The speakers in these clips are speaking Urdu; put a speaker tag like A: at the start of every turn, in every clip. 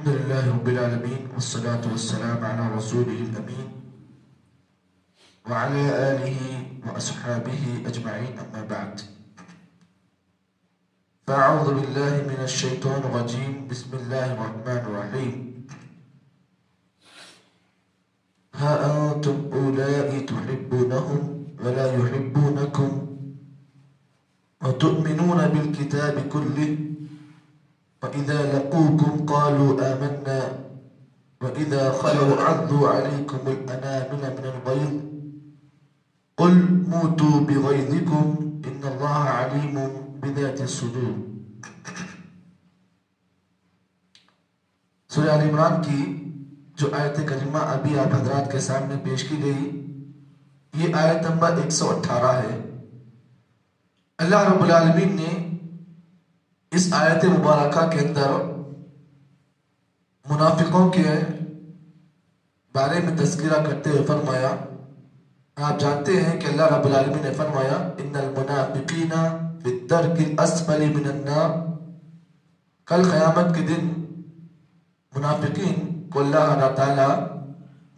A: الحمدللہ رب العالمین والصلاة والسلام على رسوله الامین وعلى آلہ واصحابہ اجمعین اما بعد فاعوذ باللہ من الشیطان الرجیم بسم اللہ الرحمن الرحیم ها انتم اولائی تحبونهم ولا يحبونكم وتؤمنون بالكتاب كله وإذا لقوكم قالوا آمنا وإذا خلوا عضوا عليكم الأنامل من الغيظ قل موتوا بغيظكم إن الله عليم بذات الصدور. سورہ آل عمران کی جو آیت کریمہ ابھی آپ حضرات کے سامنے پیش کی گئی، یہ آیت نمبر 118 ہے. اللہ رب العالمین نے اس آیت مبارکہ کے اندر منافقوں کے بارے میں تذکرہ کرتے ہوئے فرمایا، آپ جانتے ہیں کہ اللہ رب العالمین نے فرمایا ان المنافقین فی الدرک الاسفل من النار، کل قیامت کے دن منافقین کو اللہ تعالی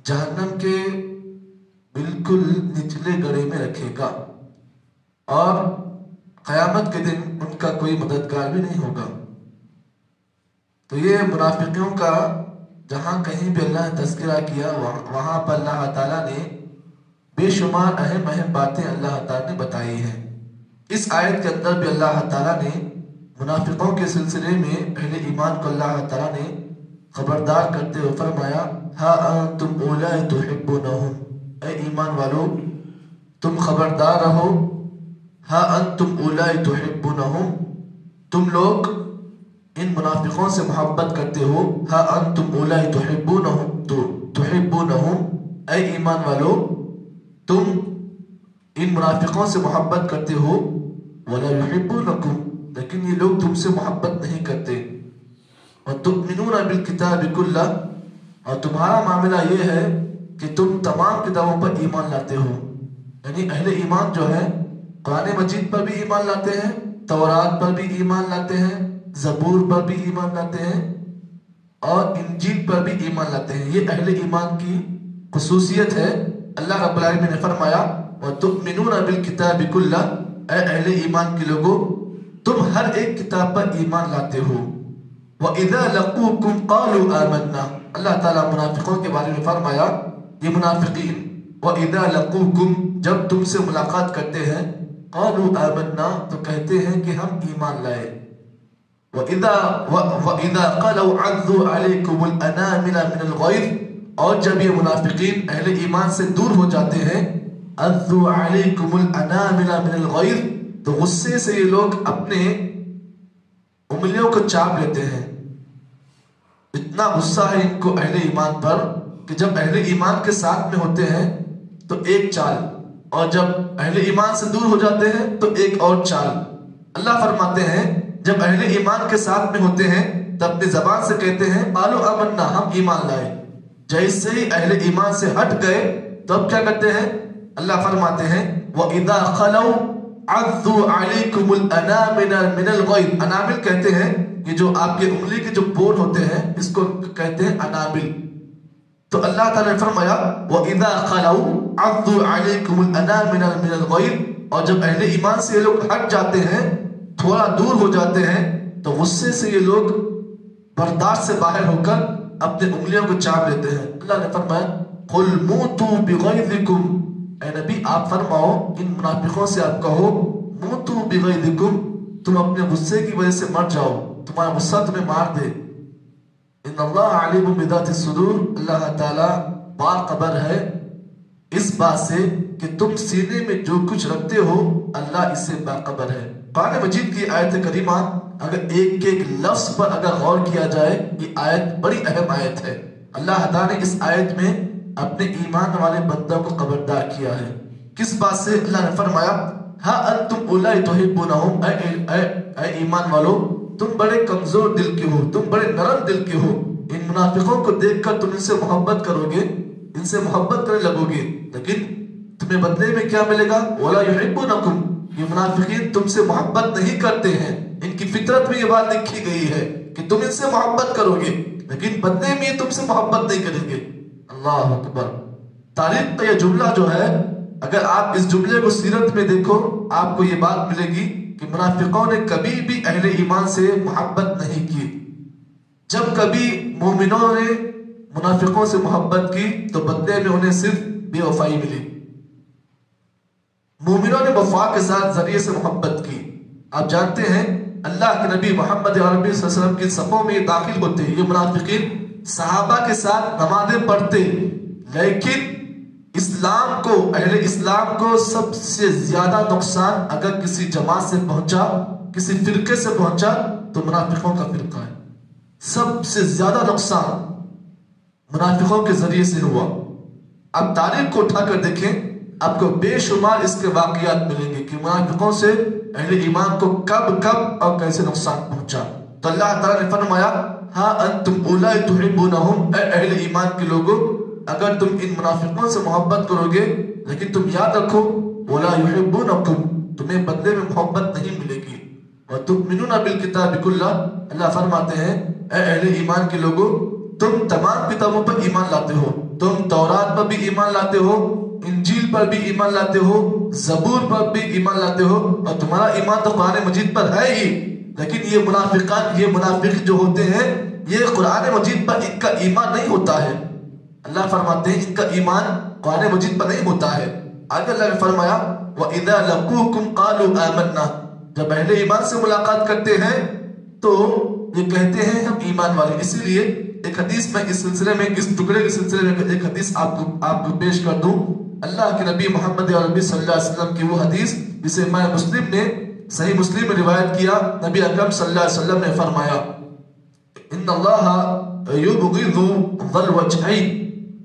A: جہنم کے بالکل نچلے گڑھے میں رکھے گا اور قیامت کے دن ان کا کوئی مددگار بھی نہیں ہوگا. تو یہ منافقوں کا جہاں کہیں بھی اللہ نے تذکرہ کیا وہاں پر اللہ تعالیٰ نے بے شمار اہم باتیں اللہ تعالیٰ نے بتائی ہیں. اس آیت کے اندر بھی اللہ تعالیٰ نے منافقوں کے سلسلے میں اہل ایمان کو اللہ تعالیٰ نے خبردار کرتے ہوئے فرمایا ہا انتم اولائی تحبونہم، اے ایمان والو تم خبردار رہو، ہا انتم اولائی تحبونہم، تم لوگ ان منافقوں سے محبت کرتے ہو، ہا انتم اولائی تحبونہم، اے ایمان والو تم ان منافقوں سے محبت کرتے ہو، ولا یحبونکم، لیکن یہ لوگ تم سے محبت نہیں کرتے، وتؤمنون بالکتاب کلہ، اور تمہارا معاملہ یہ ہے کہ تم تمام کتابوں پر ایمان لاتے ہو. یعنی اہل ایمان جو ہے قرآن مجید پر بھی ایمان لاتے ہیں، تورات پر بھی ایمان لاتے ہیں، زبور پر بھی ایمان لاتے ہیں اور انجیل پر بھی ایمان لاتے ہیں. یہ اہل ایمان کی خصوصیت ہے. اللہ رب العالمین نے فرمایا وَتُؤْمِنُونَ بِالْكِتَابِ كُلَّهُ، اے اہل ایمان کے لوگوں تم ہر ایک کتاب پر ایمان لاتے ہو. وَإِذَا لَقُوكُمْ قَالُوا آمَنَّا، اللہ تعالیٰ منافقوں کے بارے میں فرمایا یہ منافقین وَإِذَا لَقُوكُمْ جب تم سے ملاقات کرتے ہیں قَالُوا آمَنَّا تو کہتے ہیں کہ ہم ایمان لائے. وَإِذَا قَلَوْا عَضُّوا عَلَيْكُمُ الْأَنَامِلَ مِنَ الْغَيْظِ، اور جب یہ منافقین اہل ایمان سے دور ہو جاتے ہیں عَضُّوا عَلَيْكُمُ الْأَنَامِلَ مِنَ الْغَيْظِ تو غصے سے یہ لوگ اپنے انگلیوں کو چاپ لیتے ہیں. اتنا غصہ ہے ان کو اہل ایمان پر کہ جب اہل ایمان کے ساتھ میں ہوتے ہیں تو ایک چال، اور جب اہل ایمان سے دور ہو جاتے ہیں تو ایک اور چال. اللہ فرماتے ہیں جب اہل ایمان کے ساتھ میں ہوتے ہیں تو اپنی زبان سے کہتے ہیں قالوا آمنا، ہم ایمان لائے. جیسے ہی اہل ایمان سے ہٹ گئے تو اب کیا کرتے ہیں؟ اللہ فرماتے ہیں وَإِذَا خَلَوْا عَضُّوا عَلَيْكُمُ الْأَنَامِلَ مِنَ الْغَيْظِ، انامل کہتے ہیں یہ جو آپ کے انگلی کے جو پور ہوتے ہیں اس کو کہتے ہیں انامل. تو اللہ تعالیٰ نے فرمایا وَإِذَا خَلَوْا عَضُّوا عَلَيْكُمُ الْأَنَامِلَ مِنَ الْغَيْظِ، اور جب اہل ایمان سے یہ لوگ ہٹ جاتے ہیں تھوڑا دور ہو جاتے ہیں تو غصے سے یہ لوگ برداشت سے باہر ہو کر اپنے انگلیوں کو چاپ لیتے ہیں. اللہ نے فرمایا قُلْ مُوتُوا بِغَيْظِكُمْ، اے نبی آپ فرماؤ ان منافقوں سے آپ کہو مُوتُوا بِغَيْظِكُمْ، تم اپنے غصے کی وجہ سے مر جاؤ، تمہارا غصہ تمہیں مار دے. ان اللہ علیم بذات الصدور، اللہ تعالیٰ باخبر ہے اس بات سے کہ تم سینے میں جو کچھ رکھتے ہو اللہ اس سے باخبر ہے. قرآن مجید کی آیت کریمہ اگر ایک ایک لفظ پر اگر غور کیا جائے یہ آیت بڑی اہم آیت ہے. اللہ تعالیٰ نے اس آیت میں اپنے ایمان والے بندوں کو خبردار کیا ہے. کس بات سے؟ اللہ نے فرمایا ہا انتم اولائی تحبونہم، اے ایمان والو تم بڑے کمزور دل کے ہو، تم بڑے نرم دل کے ہو، ان منافقوں کو دیکھ کر تم ان سے محبت کرو گے، ان سے محبت کرنے لگو گے، لیکن تمہیں بدلے میں کیا ملے گا؟ وَلَا يُحِبُّونَكُمْ، یہ منافقین تم سے محبت نہیں کرتے ہیں. ان کی فطرت میں یہ بات لکھی گئی ہے کہ تم ان سے محبت کرو گے لیکن بدلے میں تم سے محبت نہیں کریں گے۔ اللہ اکبر۔ تاریخ کا یہ جملہ جو ہے، اگر آپ اس جملے کو سیرت میں دیکھو آپ کو یہ بات ملے گی کہ منافقوں نے کبھی بھی اہل ایمان سے محبت نہیں کی۔ جب کبھی مومنوں نے منافقوں سے محبت کی تو بدلے میں انہیں صرف بے وفائی ملی۔ مومنوں نے وفا کے ساتھ ذریعے سے محبت کی۔ آپ جانتے ہیں اللہ کے نبی محمد عربی صلی اللہ علیہ وسلم کی صفوں میں داخل ہوتے ہیں یہ منافقین، صحابہ کے ساتھ نمازیں پڑھتے، لیکن اسلام کو، اہل اسلام کو سب سے زیادہ نقصان اگر کسی جماعت سے پہنچا، کسی فرقے سے پہنچا تو منافقوں کا فرقہ ہے۔ سب سے زیادہ نقصان منافقوں کے ذریعے سے ہوا۔ اب تاریخ کو اٹھا کر دیکھیں، آپ کو بے شمار اس کے واقعات ملیں گے کہ منافقوں سے اہل ایمان کو کب اور کیسے نقصان پہنچا۔ تو اللہ تعالیٰ نے فرمایا ہاں انتم اولائی تحبونہم، اے اہل ایمان کے لوگوں اگر تم ان منافقوں سے محبت کرو گے، لیکن تم یاد رکھو ولا یحبونکم، تمہیں بدلے میں محبت نہیں ملے گی۔ وتؤمنون بالکتاب کلہ، اللہ فرماتے ہیں اے اہل ایمان کے لوگوں تم تمام کتابوں پر ایمان لاتے ہو، تم تورات پر بھی ایمان لاتے ہو، انجیل پر بھی ایمان لاتے ہو، زبور پر بھی ایمان لاتے ہو، اور تمہارا ایمان تو قرآن مجید پر ہے ہی، لیکن یہ منافقان، یہ منافق جو ہوتے ہیں یہ قرآن مجید پر ان کا ایمان نہیں ہوتا ہے۔ اللہ فرماتے ہیں ان کا ایمان قرآن مجید پر نہیں ہوتا ہے۔ آگے اللہ نے فرمایا وَإِذَا لَقُوكُمْ قَالُوا آمَنَّا، جب اہل ایمان سے ملاقات کرتے ہیں تو یہ کہتے ہیں ہم ایمان والے۔ اسی لیے ایک حدیث میں اس سلسلے میں، اس ٹکڑے کے سلسلے میں ایک حدیث آپ کو پیش کر دوں۔ اللہ کے نبی محمد عربی صلی اللہ علیہ وسلم کی وہ حدیث جسے امام مسلم نے صحیح مسلم میں روایت کیا، نبی اکرم صلی اللہ علیہ وسلم نے فرمایا ان اللہ یبغض ذی الوجہین،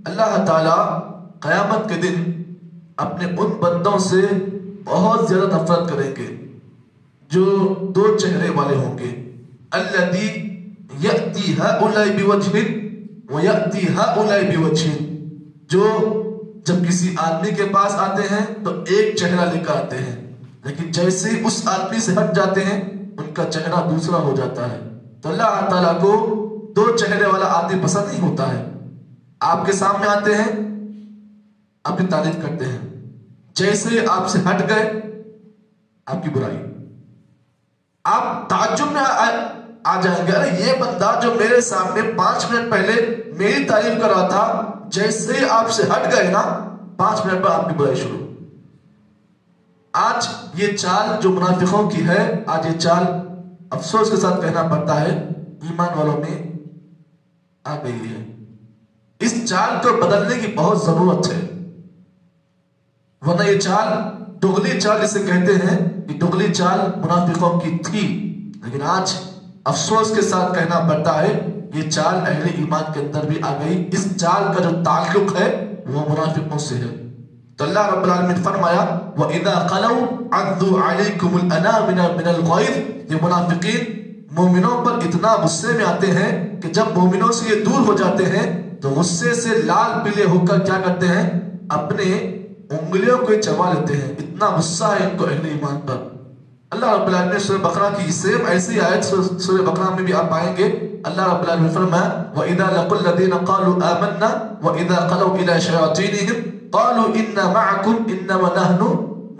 A: اللہ تعالیٰ قیامت کے دن اپنے ان بندوں سے بہت زیادہ نفرت کریں گے جو دو چہرے والے ہوں گے، الذی یأتی ہؤلاء بوجہ ویأتی ہؤلاء بوجہ، جو جب کسی آدمی کے پاس آتے ہیں تو ایک چہرہ لے کر آتے ہیں، لیکن جیسے اس آدمی سے ہٹ جاتے ہیں ان کا چہرہ دوسرا ہو جاتا ہے۔ تو اللہ تعالیٰ کو دو چہرے والا آدمی پسند نہیں ہوتا ہے۔ آپ کے سامنے آتے ہیں، آپ کی تعریف کرتے ہیں، جیسے آپ سے ہٹ گئے آپ کی برائی، آپ تعجب میں آ جائیں گے، ارے یہ بندہ جو میرے سامنے 5 منٹ پہلے میری تعریف کر رہا تھا، جیسے آپ سے ہٹ گئے نا 5 منٹ پر آپ کی برائی شروع۔ آج یہ چال جو منافقوں کی ہے، آج یہ چال افسوس کے ساتھ کہنا پڑتا ہے ایمان والوں میں آ گئی ہے۔ اس چال کو بدلنے کی بہت ضرورت ہے، ورنہ یہ چال دگلی چال جسے کہتے ہیں، یہ دگلی چال منافقوں کی تھی، لیکن آج افسوس کے ساتھ کہنا پڑتا ہے یہ چال اہل ایمان کے اندر بھی آ گئی۔ اس چال کا جو تعلق ہے وہ منافقوں سے ہے۔ تو اللہ رب العالمین فرمایا وَإِذَا خَلَوْا عَضُّوا عَلَيْكُمُ الْأَنَامِلَ مِنَ الْغَيْظِ، یہ منافقین مومنوں پر اتنا غصے میں آتے ہیں کہ جب مومنوں سے یہ دور ہو جاتے ہیں تو غصے سے لال پیلے ہو کر کیا کرتے ہیں، اپنے انگلیوں کو چبا لیتے ہیں، اتنا غصہ ہے ان کو اہل ایمان پر۔ اللہ رب العالمین نے سورہ بقرہ کی سیم ایسی آیت سورہ بقرہ میں بھی آپ پائیں گے، اللہ رب العالمین فرمایا وَإِذَا لَقُوا الَّذِينَ قَالُوا آمَنَّا وَإِذَا خَلَوْا إِلَى شَيَاطِينِهِمْ قَالُوا إِنَّا مَعَكُمْ إِنَّمَا نَحْنُ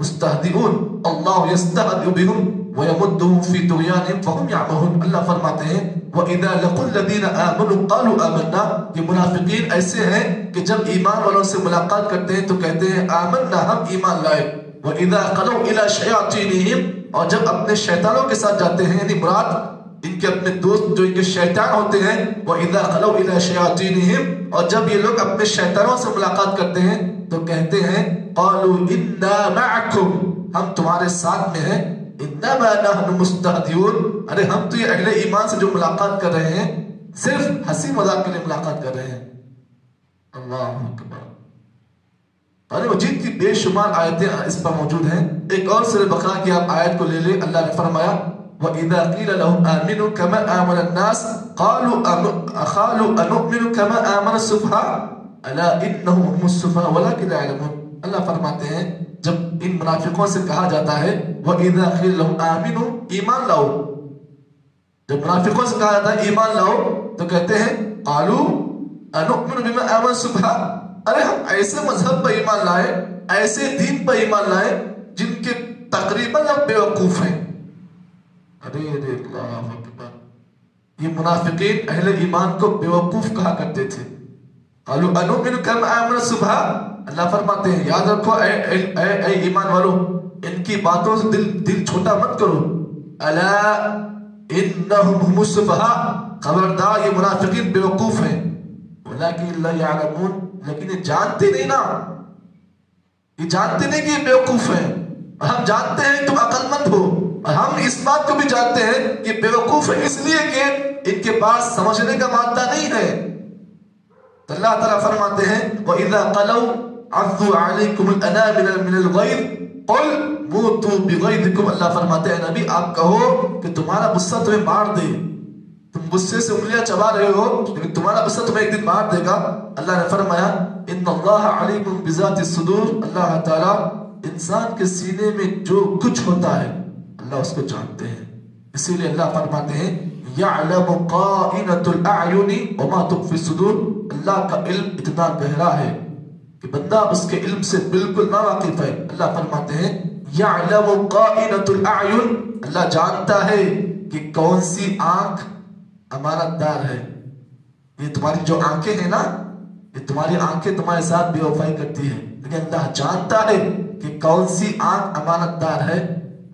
A: مُسْتَهْزِئُونَ اللَّهُ يَسْتَهْزِئُ بِهِمْ وَيَمُدُّهُمْ فِي طُغْيَانِهِمْ فَهُمْ يَعْمَهُونَ۔ اللہ فرماتے ہیں وَإِذَا لَقُوا الَّذِينَ آمَنُوا قَالُوا آمَنَّا، یہ منافقین ایسے ہیں کہ جب ایمان والوں سے ملاقات کرتے ہیں تو کہتے ہیں آمنا، ہم ایمان لائے، وَإِذَا خَلَوْا إِلَى شَيَاطِينِهِمْ، اور جب اپنے شیطانوں کے ساتھ جاتے ہیں، یعنی مراد ان کے اپنے دوست جو ان کے شیطان ہوتے ہیں، وَإِذَا خَلَوْا إِلَى شَيَاطِينِهِمْ، اور جب یہ لوگ اپنے شیطانوں سے ملاقات کرتے ہیں تو کہتے ہیں قَالُوا إِنَّا مَعَكُمْ، ہم تمہارے ساتھ میں ہیں، إِنَّمَا نَحْنُ مُسْتَهْزِئُونَ، ارے ہم تو یہ اہل ایمان سے جو ملاقات کر رہے ہیں صرف ہنسی مذاق کے لیے ملاقات کر رہے ہیں۔ اللہ اکبر۔ قرآن مجید کی بے شمار آیتیں اس پر موجود ہیں۔ ایک اور سورہ بقرہ کی آپ آیت کو لے لیں، اللہ نے فرمایا وَإِذَا قِيلَ لَهُمْ آمِنُوا كَمَا آمَنَ النَّاسُ قَالُوا أَنُؤْمِنُ كَمَا آمَنَ السُّفَهَاءُ أَلَا إِنَّهُمْ هُمُ السُّفَهَاءُ وَلَكِنْ لَا يَعْلَمُونَ۔ اللہ فرماتے ہیں جب ان منافقوں سے کہا جاتا ہے وَإِذَا قِيلَ لَهُمْ آمِنُوا، ایمان لاؤ، جب منافقوں سے کہا جاتا ہے ایمان لاؤ تو کہتے ہیں قالو انؤمن بما آمن صبح، ارے ہم ایسے مذہب پر ایمان لائے، ایسے دین پر ایمان لائے جن کے تقریباً ہم بیوقوف ہیں۔ ارے اللہ اکبر، یہ منافقین اہل ایمان کو بیوقوف کہا کرتے تھے۔ قالو انؤمن کما آمن صبح، اللہ فرماتے ہیں یاد رکھو اے ایمان والو، ان کی باتوں سے دل چھوٹا مت کرو۔ الا انہم هم السفہاء، خبردار یہ منافقین بیوقوف ہیں۔ ولکن لا یعلمون، لیکن یہ جانتے نہیں نا، یہ جانتے نہیں کہ یہ بیوقوف ہیں، اور ہم جانتے ہیں تم عقل مند ہو، اور ہم اس بات کو بھی جانتے ہیں کہ بیوقوف ہے اس لیے کہ ان کے پاس سمجھنے کا مادہ نہیں ہے۔ تو اللہ تعالیٰ فرماتے ہیں وَإِذَا قَلَوْا عَضُّوا عَلَيْكُمُ الْأَنَامِلَ مِنَ الْغَيْظِ قُلْ مُوتُوا بِغَيْظِكُمْ، اللہ فرماتے ہیں نبی آپ کہو کہ تمہارا غصہ تمہیں مار دے، تم غصے سے انگلیاں چبا رہے ہو لیکن تمہارا غصہ تمہیں ایک دن مار دے گا۔ اللہ نے فرمایا ان اللہ علیم بذات الصدور، اللہ تعالیٰ انسان کے سینے میں جو کچھ ہوتا ہے اللہ اس کو جانتے ہیں، اسی لیے اللہ فرماتے ہیں یعلم قائنۃ الاعین وما تخفی الصدور، اللہ کا علم اتنا گہرا ہے کہ بندہ اس کے علم سے بالکل نا واقف ہے۔ اللہ فرماتے ہیں یعلم قائنۃ الاعین، اللہ جانتا ہے کہ کون سی آنکھ امانت دار ہے۔ یہ تمہاری جو آنکھیں ہیں نا، یہ تمہاری آنکھیں تمہارے ساتھ بے وفائی کرتی ہیں، لیکن اللہ جانتا ہے کہ کون سی آنکھ امانت دار ہے۔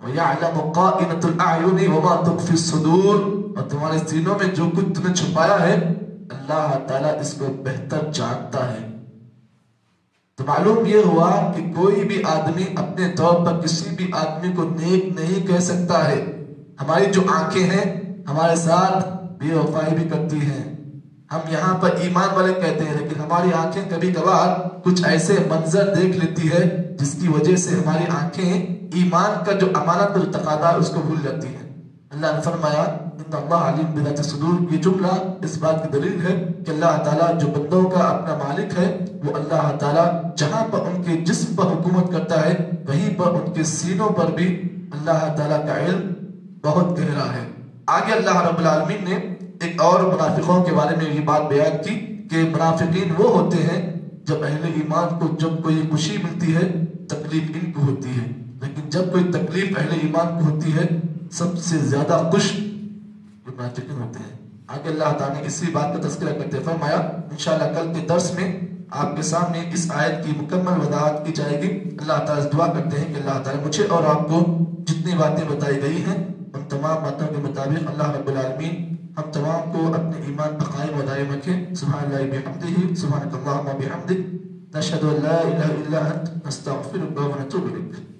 A: وَيَعْلَمُ قَائِنَةُ الْأَعْيُنِ وَمَا تُخْفِي الصُّدُورِ، اور تمہارے سینوں میں جو کچھ تمہیں چھپایا ہے اللہ تعالیٰ اس کو بہتر جانتا ہے۔ تو معلوم یہ ہوا کہ کوئی بھی آدمی اپنے طور پر کسی بھی آدمی کو نیک نہیں کہہ سکتا ہے۔ ہماری جو آنکھیں ہیں ہمارے ساتھ بے وفائی بھی کرتی ہیں، ہم یہاں پر ایمان والے کہتے ہیں لیکن ہماری آنکھیں کبھی کبھار کچھ ایسے منظر دیکھ لیتی ہے جس کی وجہ سے ہماری آنکھیں ایمان کا جو امانت اور تقاضا ہے اس کو بھول جاتی ہیں۔ اللہ نے فرمایا ان اللہ علیم بذات الصدور، یہ جملہ اس بات کی دلیل ہے کہ اللہ تعالیٰ جو بندوں کا اپنا مالک ہے وہ اللہ تعالیٰ جہاں پر ان کے جسم پر حکومت کرتا ہے وہیں پر ان کے سینوں پر بھی اللہ تعالیٰ کا علم بہت گہرا ہے۔ آگے اللہ رب العالمین نے ایک اور منافقوں کے بارے میں یہ بات بیان کی کہ منافقین وہ ہوتے ہیں جب اہل ایمان کو جب کوئی خوشی ملتی ہے تکلیف ان کو ہوتی ہے، لیکن جب کوئی تکلیف اہل ایمان کو ہوتی ہے سب سے زیادہ خوش منافقین ہوتے ہیں۔ آگے اللہ تعالیٰ نے اسی بات کا تذکرہ کرتے فرمایا انشاءاللہ کل کے درس میں آپ کے سامنے اس آیت کی مکمل وضاحت کی جائے گی۔ اللہ تعالیٰ سے دعا کرتے ہیں کہ اللہ تعالیٰ مجھے اور آپ کو جتنی باتیں بتائی گئی ہیں ان تمام باتوں کے مطابق اللہ رب العالمین ہم تمام کو اپنے ایمان پر قائم و دائم رکھے۔ سبحان اللہ بحمدہ، سبحانک اللہم بحمدک، نشہد ان لا الہ الا انت، نستغفرک و نتوب الیک۔